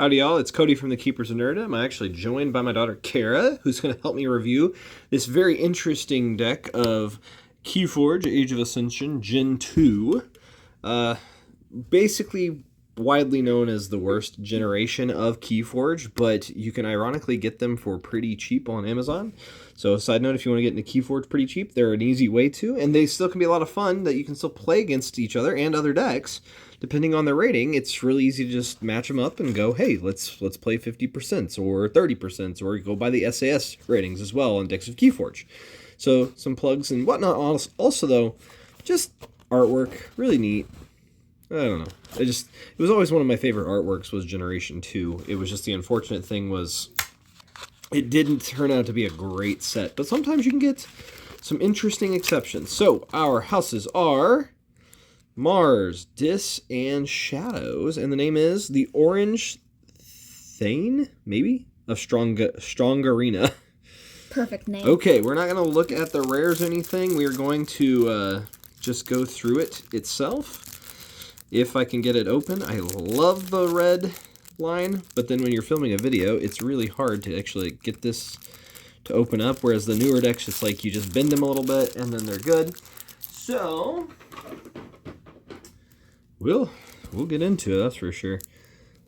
Howdy y'all, it's Cody from the Keepers of Nerdom. I'm actually joined by my daughter Kara, who's going to help me review this very interesting deck of Keyforge, Age of Ascension, Gen 2. Basically widely known as the worst generation of Keyforge, but you can ironically get them for pretty cheap on Amazon. So side note, if you want to get into Keyforge pretty cheap, they're an easy way to, and they still can be a lot of fun that you can still play against each other and other decks. Depending on their rating, it's really easy to just match them up and go, hey, let's play 50% or 30%, or go by the SAS ratings as well on decks of Keyforge. So some plugs and whatnot. Also though, just artwork, really neat. I don't know. It was always one of my favorite artworks was Generation 2. It was just the unfortunate thing was it didn't turn out to be a great set. But sometimes you can get some interesting exceptions. So our houses are Mars, Dis, and Shadows. And the name is the Orange Thane, maybe? Of Strongarena. Perfect name. Okay, we're not going to look at the rares or anything. We are going to just go through it itself. If I can get it open. I love the red line, but then when you're filming a video, it's really hard to actually get this to open up, whereas the newer decks, it's like you just bend them a little bit, and then they're good. So, we'll get into it, that's for sure.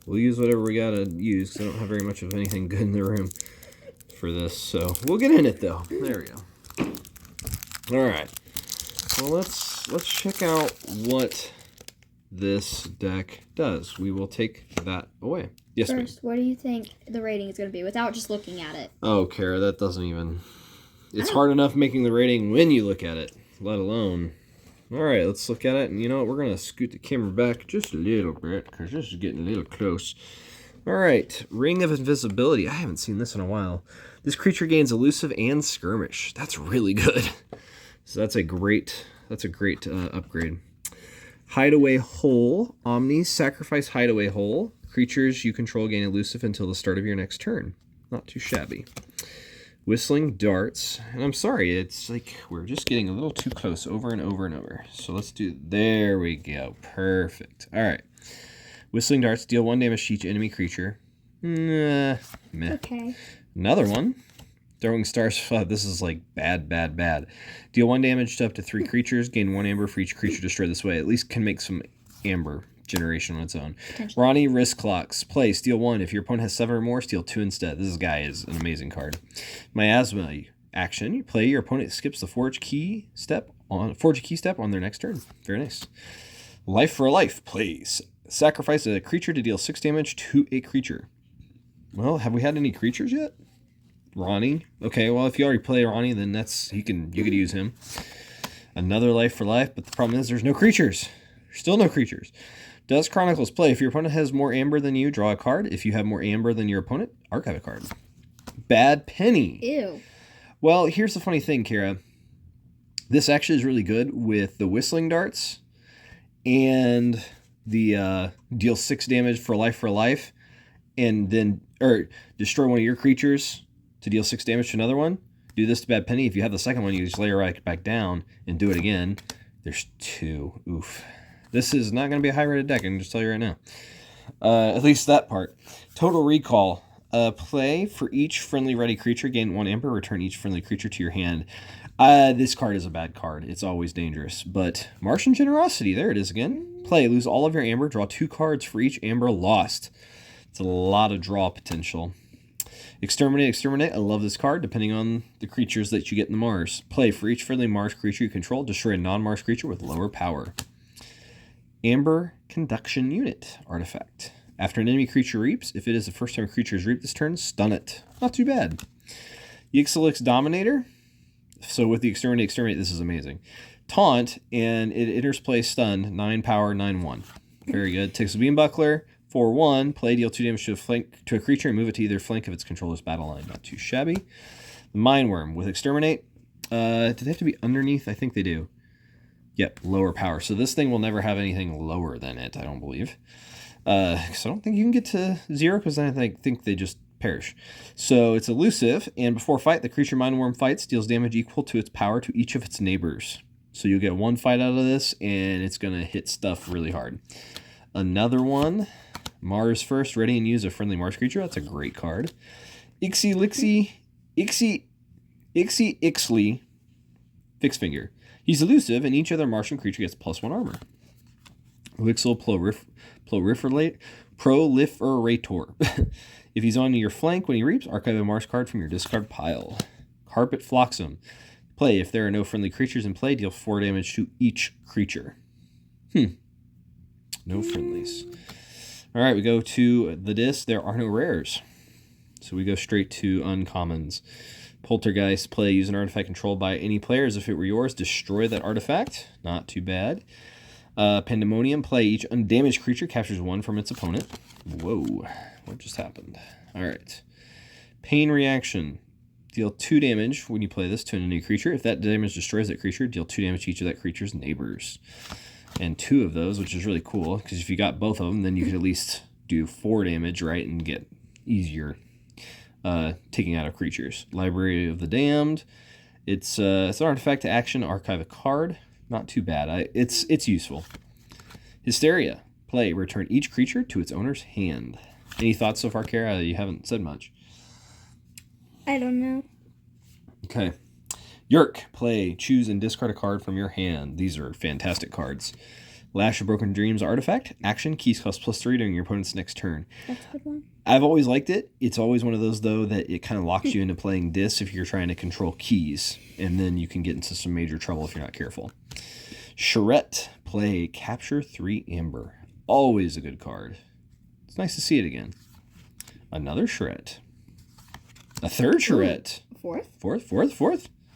We'll use whatever we gotta use, because I don't have very much of anything good in the room for this, so we'll get in it, though. There we go. Alright. Well, let's check out what this deck does. We will take that away. Yes, ma'am. First, what do you think the rating is going to be without just looking at it? Oh, Kara, that doesn't even... It's hard enough making the rating when you look at it, let alone... Alright, let's look at it, and you know what? We're going to scoot the camera back just a little bit, because this is getting a little close. Alright, Ring of Invisibility. I haven't seen this in a while. This creature gains Elusive and Skirmish. That's really good. So that's a great upgrade. Hideaway Hole. Omni, sacrifice Hideaway Hole. Creatures you control gain elusive until the start of your next turn. Not too shabby. Whistling Darts. And I'm sorry, it's like we're just getting a little too close over and over and over. So let's do... There we go. Perfect. Alright. Whistling Darts. Deal 1 damage to each enemy creature. Meh. Okay. Another one. Throwing Stars. This is like bad. Deal 1 damage to up to 3 creatures. Gain 1 amber for each creature destroyed this way. At least can make some amber generation on its own. Ronnie Wrist Clocks. Play. Steal 1. If your opponent has 7 or more, steal 2 instead. This guy is an amazing card. Miasma action. You play. Your opponent skips the Forge a key step on their next turn. Very nice. Life for a Life. Plays. Sacrifice a creature to deal 6 damage to a creature. Well, have we had any creatures yet? Ronnie. Okay, well, if you already play Ronnie, then you could use him. Another Life for Life, but the problem is there's no creatures. There's still no creatures. Does Chronicles. Play. If your opponent has more amber than you, draw a card. If you have more amber than your opponent, archive a card. Bad Penny. Ew. Well, here's the funny thing, Kara. This actually is really good with the Whistling Darts and the deal 6 damage for a life, and then destroy one of your creatures to deal 6 damage to another one. Do this to Bad Penny. If you have the second one, you just lay it right back down and do it again. There's 2. Oof. This is not going to be a high-rated deck, I can just tell you right now. At least that part. Total Recall. Play. For each friendly ready creature, gain 1 amber. Return each friendly creature to your hand. This card is a bad card. It's always dangerous. But Martian Generosity. There it is again. Play. Lose all of your amber. Draw 2 cards for each amber lost. It's a lot of draw potential. Exterminate. I love this card, depending on the creatures that you get in the Mars. Play. For each friendly Mars creature you control, destroy a non-Mars creature with lower power. Amber Conduction Unit artifact. After an enemy creature reaps, if it is the first time a creature is reaped this turn, stun it. Not too bad. Yixilix Dominator. So with the Exterminate, this is amazing. Taunt, and it enters play stunned. 9 power, 9/1. Very good. Takes a Beam Buckler. 4/1, play, deal 2 damage to a creature and move it to either flank of its controller's battle line. Not too shabby. The Mindworm with Exterminate. Do they have to be underneath? I think they do. Yep, lower power. So this thing will never have anything lower than it, I don't believe. Because I don't think you can get to 0, because then I think they just perish. So it's elusive, and before fight, the creature Mindworm fights deals damage equal to its power to each of its neighbors. So you'll get 1 fight out of this, and it's going to hit stuff really hard. Another one, Mars first, ready and use a friendly Mars creature. That's a great card. Ixley, Fixed Finger. He's elusive, and each other Martian creature gets +1 armor. Wixel Proliferator. If he's on your flank when he reaps, archive a Mars card from your discard pile. Carpet Flotsam. Play. If there are no friendly creatures in play, deal 4 damage to each creature. No friendlies. All right, we go to the disc. There are no rares. So we go straight to uncommons. Poltergeist. Play. Use an artifact controlled by any player as if it were yours. Destroy that artifact. Not too bad. Pandemonium. Play. Each undamaged creature captures 1 from its opponent. Whoa. What just happened? All right. Pain Reaction. Deal 2 damage when you play this to an enemy creature. If that damage destroys that creature, deal 2 damage to each of that creature's neighbors. And 2 of those, which is really cool, because if you got both of them, then you could at least do 4 damage, right, and get easier taking out of creatures. Library of the Damned. It's an artifact to action, archive a card. Not too bad. It's useful. Hysteria. Play. Return each creature to its owner's hand. Any thoughts so far, Kara? You haven't said much. I don't know. Okay. Yerk. Play. Choose and discard a card from your hand. These are fantastic cards. Lash of Broken Dreams artifact. Action. Keys cost +3 during your opponent's next turn. That's a good one. I've always liked it. It's always one of those, though, that it kind of locks you into playing this if you're trying to control keys. And then you can get into some major trouble if you're not careful. Charette. Play. Capture 3 Amber. Always a good card. It's nice to see it again. Another Charette. A third Charette. Fourth.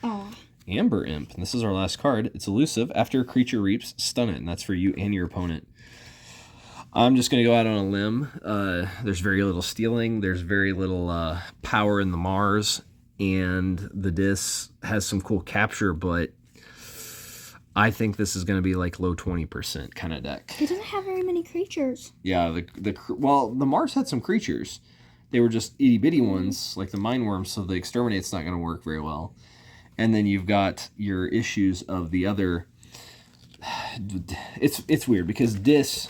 Aw. Amber Imp. And this is our last card. It's elusive. After a creature reaps, stun it. And that's for you and your opponent. I'm just going to go out on a limb. There's very little stealing. There's very little power in the Mars. And the disc has some cool capture, but I think this is going to be like low 20% kind of deck. It doesn't have very many creatures. Yeah, the Mars had some creatures. They were just itty bitty ones, like the Mind Worm, so the Exterminate's not going to work very well. And then you've got your issues of the other. It's weird because this.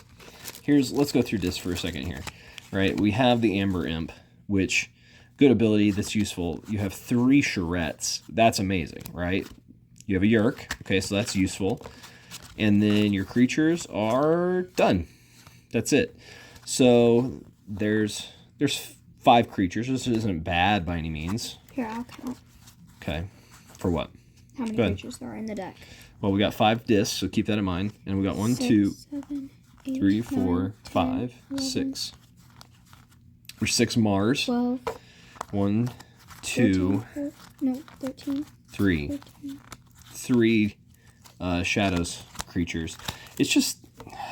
Let's go through this for a second here. Right, we have the Amber Imp, which good ability that's useful. You have 3 Charettes. That's amazing, right? You have a Yerk. Okay, so that's useful. And then your creatures are done. That's it. So there's 5 creatures. This isn't bad by any means. Here, I'll count. Okay. For what? How many creatures there are in the deck? Well, we got 5 discs, so keep that in mind. And we got 1, 2, 3, 4, 5, 6. There's 6 Mars. 12. 1, 2, 13. 3. 14. 3 Shadows creatures. It's just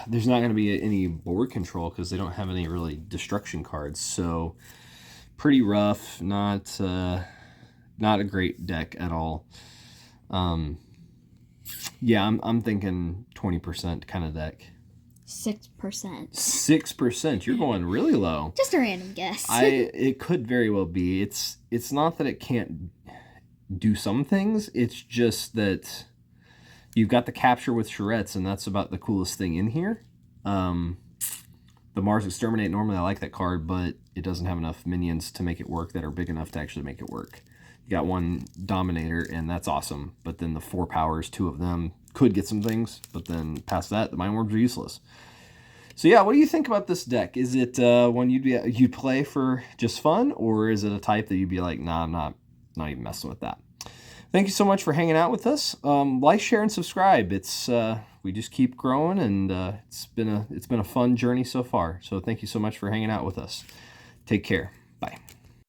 there's not going to be any board control because they don't have any really destruction cards. So pretty rough. Not a great deck at all. Yeah, I'm thinking 20% kind of deck. 6%. 6%. You're going really low. Just a random guess. It could very well be. It's not that it can't do some things. It's just that you've got the capture with Charettes, and that's about the coolest thing in here. The Mars Exterminate, normally I like that card, but it doesn't have enough minions to make it work that are big enough to actually make it work. You got 1 Dominator, and that's awesome. But then the 4 powers, 2 of them could get some things, but then past that, the Mind Worms are useless. So yeah, what do you think about this deck? Is it one you'd play for just fun, or is it a type that you'd be like, nah, I'm not even messing with that? Thank you so much for hanging out with us. Like, share, and subscribe. It's we just keep growing, and it's been a fun journey so far. So thank you so much for hanging out with us. Take care. Bye.